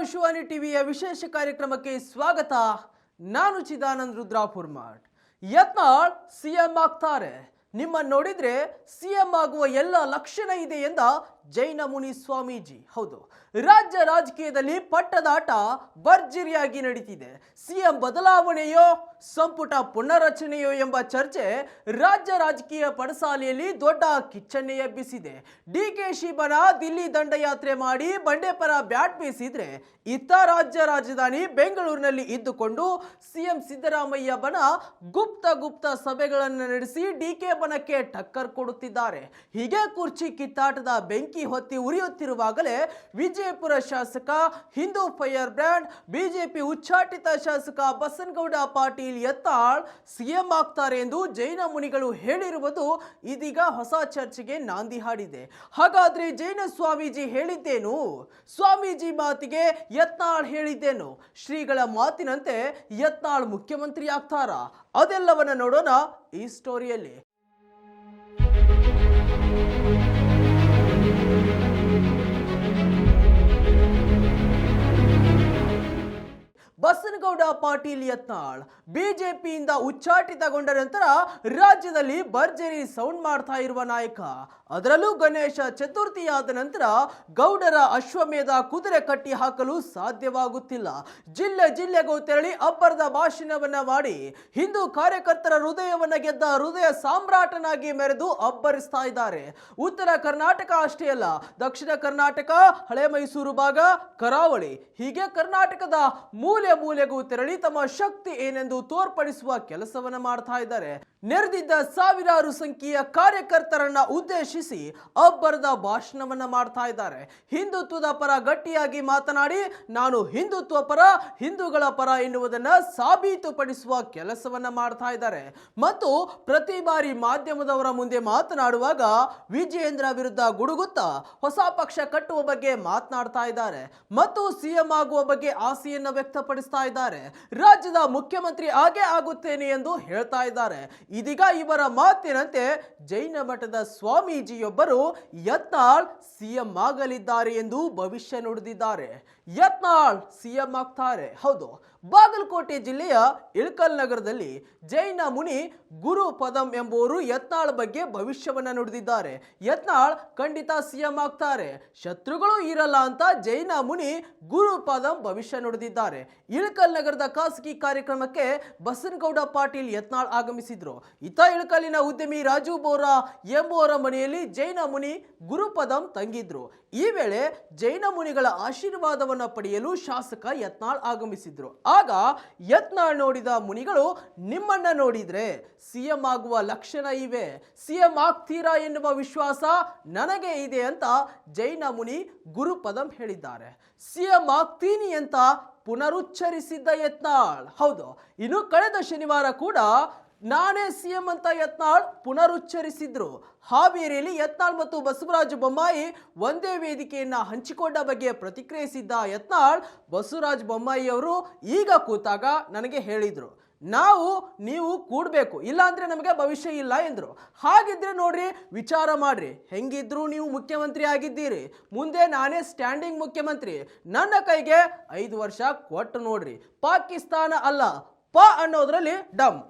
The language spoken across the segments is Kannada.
ವಿಶ್ವಾನಿ ಟಿವಿಯ ವಿಶೇಷ ಕಾರ್ಯಕ್ರಮಕ್ಕೆ ಸ್ವಾಗತ. ನಾನು ಚಿದಾನಂದ್ ರುದ್ರಾಪುರ್ಮಾಡ್. ಯತ್ನಾಳ್ ಸಿಎಂ ಆಗ್ತಾರೆ. ನಿಮ್ಮ ನೋಡಿದ್ರೆ ಸಿಎಂ ಆಗುವ ಎಲ್ಲ ಲಕ್ಷಣ ಇದೆ ಎಂದ ಜೈನ ಮುನಿ ಸ್ವಾಮೀಜಿ. ಹೌದು, ರಾಜ್ಯ ರಾಜಕೀಯದಲ್ಲಿ ಪಟ್ಟದಾಟ ಭರ್ಜರಿಯಾಗಿ ನಡೀತಿದೆ. ಸಿಎಂ ಬದಲಾವಣೆಯೋ ಸಂಪುಟ ಪುನರ್ರಚನೆಯೋ ಎಂಬ ಚರ್ಚೆ ರಾಜ್ಯ ರಾಜಕೀಯ ಪಡಸಾಲೆಯಲ್ಲಿ ದೊಡ್ಡ ಕಿಚ್ಚನ್ನೇ ಎಬ್ಬಿಸಿದೆ. ಡಿಕೆಶಿ ಬನ ದಿಲ್ಲಿ ದಂಡಯಾತ್ರೆ ಮಾಡಿ ಬಂಡೆಪರ ಬ್ಯಾಟ್ ಬೀಸಿದ್ರೆ, ಇತ್ತ ರಾಜ್ಯ ರಾಜಧಾನಿ ಬೆಂಗಳೂರಿನಲ್ಲಿ ಇದ್ದುಕೊಂಡು ಸಿಎಂ ಸಿದ್ದರಾಮಯ್ಯ ಬನ ಗುಪ್ತ ಸಭೆಗಳನ್ನು ನಡೆಸಿ ಡಿಕೆ ಬನಕ್ಕೆ ಟಕ್ಕರ್ ಕೊಡುತ್ತಿದ್ದಾರೆ. ಹೀಗೆ ಕುರ್ಚಿ ಕಿತ್ತಾಟದ ಬೆಂಕಿ ಹೊತ್ತಿ ಉರಿಯುತ್ತಿರುವಾಗಲೇ ವಿಜಯಪುರ ಶಾಸಕ, ಹಿಂದೂ ಫೈರ್ ಬ್ರ್ಯಾಂಡ್, ಬಿಜೆಪಿ ಉಚ್ಚಾಟಿತ ಶಾಸಕ ಬಸನಗೌಡ ಪಾಟೀಲ್ ಯತ್ನಾಳ್ ಸಿಎಂ ಆಗ್ತಾರೆ ಎಂದು ಜೈನ ಮುನಿಗಳು ಹೇಳಿರುವುದು ಇದೀಗ ಹೊಸ ಚರ್ಚೆಗೆ ನಾಂದಿ ಹಾಡಿದೆ. ಹಾಗಾದ್ರೆ ಜೈನ ಸ್ವಾಮೀಜಿ ಹೇಳಿದ್ದೇನು? ಸ್ವಾಮೀಜಿ ಮಾತಿಗೆ ಯತ್ನಾಳ್ ಹೇಳಿದ್ದೇನು? ಶ್ರೀಗಳ ಮಾತಿನಂತೆ ಯತ್ನಾಳ್ ಮುಖ್ಯಮಂತ್ರಿ ಆಗ್ತಾರಾ? ಅದೆಲ್ಲವನ್ನ ನೋಡೋಣ ಈ ಸ್ಟೋರಿಯಲ್ಲಿ. ಬಸನಗೌಡ ಪಾಟೀಲ್ ಯತ್ನಾಳ್ ಬಿಜೆಪಿಯಿಂದ ಉಚ್ಚಾಟಿತಗೊಂಡ ನಂತರ ರಾಜ್ಯದಲ್ಲಿ ಭರ್ಜರಿ ಸೌಂಡ್ ಮಾಡ್ತಾ ಇರುವ ನಾಯಕ. ಅದರಲ್ಲೂ ಗಣೇಶ ಚತುರ್ಥಿಯಾದ ನಂತರ ಗೌಡರ ಅಶ್ವಮೇಧ ಕುದುರೆ ಕಟ್ಟಿ ಹಾಕಲು ಸಾಧ್ಯವಾಗುತ್ತಿಲ್ಲ. ಜಿಲ್ಲೆಗೂ ತೆರಳಿ ಅಬ್ಬರದ ಭಾಷಣವನ್ನ ಮಾಡಿ ಹಿಂದೂ ಕಾರ್ಯಕರ್ತರ ಹೃದಯವನ್ನ ಗೆದ್ದ ಹೃದಯ ಸಾಮ್ರಾಟನಾಗಿ ಮೆರೆದು ಅಬ್ಬರಿಸ್ತಾ ಇದ್ದಾರೆ. ಉತ್ತರ ಕರ್ನಾಟಕ ಅಷ್ಟೇ ಅಲ್ಲ, ದಕ್ಷಿಣ ಕರ್ನಾಟಕ, ಹಳೆ ಮೈಸೂರು ಭಾಗ, ಕರಾವಳಿ, ಹೀಗೆ ಕರ್ನಾಟಕದ ಮೂಲೆಗೂ ತೆರಳಿ ತಮ್ಮ ಶಕ್ತಿ ಏನೆಂದು ತೋರ್ಪಡಿಸುವ ಕೆಲಸವನ್ನ ಮಾಡ್ತಾ ಇದ್ದಾರೆ. ನೆರೆದಿದ್ದ ಸಾವಿರಾರು ಸಂಖ್ಯೆಯ ಕಾರ್ಯಕರ್ತರನ್ನ ಉದ್ದೇಶಿಸಿ ಅಬ್ಬರದ ಭಾಷಣವನ್ನ ಮಾಡ್ತಾ ಇದ್ದಾರೆ. ಹಿಂದುತ್ವದ ಪರ ಗಟ್ಟಿಯಾಗಿ ಮಾತನಾಡಿ ನಾನು ಹಿಂದುತ್ವ ಪರ, ಹಿಂದೂಗಳ ಪರ ಎನ್ನುವುದನ್ನ ಸಾಬೀತುಪಡಿಸುವ ಕೆಲಸವನ್ನ ಮಾಡ್ತಾ ಇದ್ದಾರೆ. ಮತ್ತು ಪ್ರತಿ ಬಾರಿ ಮಾಧ್ಯಮದವರ ಮುಂದೆ ಮಾತನಾಡುವಾಗ ವಿಜಯೇಂದ್ರ ವಿರುದ್ಧ ಗುಡುಗುತ್ತಾ ಹೊಸ ಪಕ್ಷ ಕಟ್ಟುವ ಬಗ್ಗೆ ಮಾತನಾಡ್ತಾ ಇದ್ದಾರೆ ಮತ್ತು ಸಿಎಂ ಆಗುವ ಬಗ್ಗೆ ಆಸೆಯನ್ನು ವ್ಯಕ್ತಪಡಿಸ್ತಾ ಇದ್ದಾರೆ. ರಾಜ್ಯದ ಮುಖ್ಯಮಂತ್ರಿ ಆಗೇ ಆಗುತ್ತೇನೆ ಎಂದು ಹೇಳ್ತಾ ಇದ್ದಾರೆ. ಇದೀಗ ಇವರ ಮಾತಿನಂತೆ ಜೈನ ಮಠದ ಸ್ವಾಮೀಜಿಯೊಬ್ಬರು ಯತ್ನಾಳ್ ಸಿಎಂ ಆಗಲಿದ್ದಾರೆ ಎಂದು ಭವಿಷ್ಯ ನುಡಿದಿದ್ದಾರೆ. ಯತ್ನಾಳ್ ಸಿಎಂ ಆಗ್ತಾರೆ. ಹೌದು, ಬಾಗಲಕೋಟೆ ಜಿಲ್ಲೆಯ ಇಳಕಲ್ ನಗರದಲ್ಲಿ ಜೈನ ಮುನಿ ಗುರು ಪದಂ ಎಂಬುವರು ಯತ್ನಾಳ್ ಬಗ್ಗೆ ಭವಿಷ್ಯವನ್ನ ನುಡಿದಿದ್ದಾರೆ. ಯತ್ನಾಳ್ ಖಂಡಿತ ಸಿಎಂ ಆಗ್ತಾರೆ, ಶತ್ರುಗಳು ಇರಲ್ಲ ಅಂತ ಜೈನ ಮುನಿ ಗುರು ಪದಂ ಭವಿಷ್ಯ ನುಡಿದಿದ್ದಾರೆ. ಇಳಕಲ್ ನಗರದ ಖಾಸಗಿ ಕಾರ್ಯಕ್ರಮಕ್ಕೆ ಬಸನಗೌಡ ಪಾಟೀಲ್ ಯತ್ನಾಳ್ ಆಗಮಿಸಿದ್ರು. ಇತ್ತ ಇಳಕಲ್ಲಿನ ಉದ್ಯಮಿ ರಾಜು ಬೋರಾ ಎಂಬುವರ ಮನೆಯಲ್ಲಿ ಜೈನ ಮುನಿ ಗುರುಪದಂ ತಂಗಿದ್ರು. ಈ ವೇಳೆ ಜೈನ ಮುನಿಗಳ ಆಶೀರ್ವಾದವನ್ನು ಪಡೆಯಲು ಶಾಸಕ ಯತ್ನಾಳ್ ಆಗಮಿಸಿದ್ರು. ಆಗ ಯತ್ನಾಳ್ ನೋಡಿದ ಮುನಿಗಳು, ನಿಮ್ಮನ್ನ ನೋಡಿದ್ರೆ ಸಿಎಂ ಆಗುವ ಲಕ್ಷಣ ಇವೆ, ಸಿಎಂ ಆಗ್ತೀರಾ ಎನ್ನುವ ವಿಶ್ವಾಸ ನನಗೆ ಇದೆ ಅಂತ ಜೈನ ಮುನಿ ಗುರುಪದಂ ಹೇಳಿದ್ದಾರೆ. ಸಿಎಂ ಆಗ್ತೀನಿ ಅಂತ ಪುನರುಚ್ಚರಿಸಿದ್ದ ಯತ್ನಾಳ್. ಹೌದು, ಇನ್ನು ಕಳೆದ ಶನಿವಾರ ಕೂಡ ನಾನೇ ಸಿಎಂ ಅಂತ ಯತ್ನಾಳ್ ಪುನರುಚ್ಚರಿಸಿದ್ರು. ಹಾವೇರಿಯಲ್ಲಿ ಯತ್ನಾಳ್ ಮತ್ತು ಬಸವರಾಜ ಬೊಮ್ಮಾಯಿ ಒಂದೇ ವೇದಿಕೆಯನ್ನ ಹಂಚಿಕೊಂಡ ಬಗ್ಗೆ ಪ್ರತಿಕ್ರಿಯಿಸಿದ್ದ ಯತ್ನಾಳ್, ಬಸವರಾಜ ಬೊಮ್ಮಾಯಿ ಅವರು ಈಗ ಕೂತಾಗ ನನಗೆ ಹೇಳಿದ್ರು, ನೀವು ಕೂಡಬೇಕು, ಇಲ್ಲಾಂದ್ರೆ ನಮಗೆ ಭವಿಷ್ಯ ಇಲ್ಲ ಎಂದ್ರು. ಹಾಗಿದ್ರೆ ನೋಡ್ರಿ, ವಿಚಾರ ಮಾಡ್ರಿ, ಹೆಂಗಿದ್ರು ನೀವು ಮುಖ್ಯಮಂತ್ರಿ ಆಗಿದ್ದೀರಿ, ಮುಂದೆ ನಾನೇ ಸ್ಟ್ಯಾಂಡಿಂಗ್ ಮುಖ್ಯಮಂತ್ರಿ, ನನ್ನ ಕೈಗೆ 5 ವರ್ಷ ಕೊಟ್ಟು ನೋಡ್ರಿ. ಪಾಕಿಸ್ತಾನ ಅಲ್ಲ, ಪ ಅನ್ನೋದ್ರಲ್ಲಿ ಡಮ್,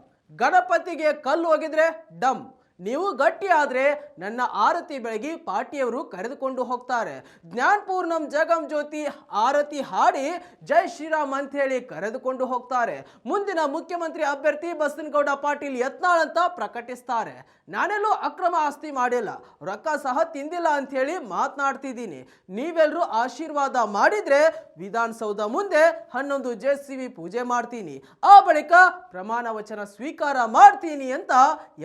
ಗಣಪತಿಗೆ ಕಲ್ಲು ಹೋಗಿದ್ರೆ ಡಮ್. ನೀವು ಗಟ್ಟಿ ಆದ್ರೆ ನನ್ನ ಆರತಿ ಬೆಳಗಿ ಪಾರ್ಟಿಯವರು ಕರೆದುಕೊಂಡು ಹೋಗ್ತಾರೆ. ಜ್ಞಾನಪೂರ್ಣಂ ಜಗಂ ಜ್ಯೋತಿ ಆರತಿ ಹಾಡಿ ಜೈ ಶ್ರೀರಾಮ್ ಅಂತ ಹೇಳಿ ಕರೆದುಕೊಂಡು ಹೋಗ್ತಾರೆ. ಮುಂದಿನ ಮುಖ್ಯಮಂತ್ರಿ ಅಭ್ಯರ್ಥಿ ಬಸನಗೌಡ ಪಾಟೀಲ್ ಯತ್ನಾಳ್ ಅಂತ ಪ್ರಕಟಿಸ್ತಾರೆ. ನಾನೆಲ್ಲೂ ಅಕ್ರಮ ಆಸ್ತಿ ಮಾಡಿಲ್ಲ, ರೊಕ್ಕ ಸಹ ತಿಂದಿಲ್ಲ ಅಂತ ಹೇಳಿ ಮಾತನಾಡ್ತಿದ್ದೀನಿ. ನೀವೆಲ್ಲರೂ ಆಶೀರ್ವಾದ ಮಾಡಿದ್ರೆ ವಿಧಾನಸೌಧ ಮುಂದೆ 11 JCB ಪೂಜೆ ಮಾಡ್ತೀನಿ, ಆ ಬಳಿಕ ಪ್ರಮಾಣ ವಚನ ಸ್ವೀಕಾರ ಮಾಡ್ತೀನಿ ಅಂತ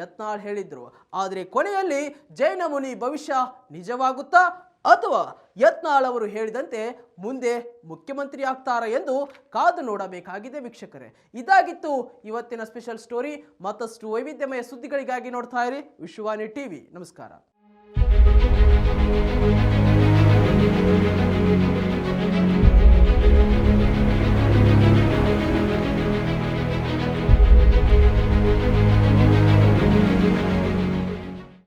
ಯತ್ನಾಳ್ ಹೇಳಿದ್ರು. ಆದರೆ ಕೊನೆಯಲ್ಲಿ ಜೈನ ಮುನಿ ಭವಿಷ್ಯ ನಿಜವಾಗುತ್ತಾ ಅಥವಾ ಯತ್ನಾಳ್ ಅವರು ಹೇಳಿದಂತೆ ಮುಂದೆ ಮುಖ್ಯಮಂತ್ರಿ ಆಗ್ತಾರಾ ಎಂದು ಕಾದು ನೋಡಬೇಕಾಗಿದೆ ವೀಕ್ಷಕರೇ. ಇದಾಗಿತ್ತು ಇವತ್ತಿನ ಸ್ಪೆಷಲ್ ಸ್ಟೋರಿ. ಮತ್ತಷ್ಟು ವೈವಿಧ್ಯಮಯ ಸುದ್ದಿಗಳಿಗಾಗಿ ನೋಡ್ತಾ ಇರಿ ವಿಶ್ವಾನಿ ಟಿವಿ. ನಮಸ್ಕಾರ.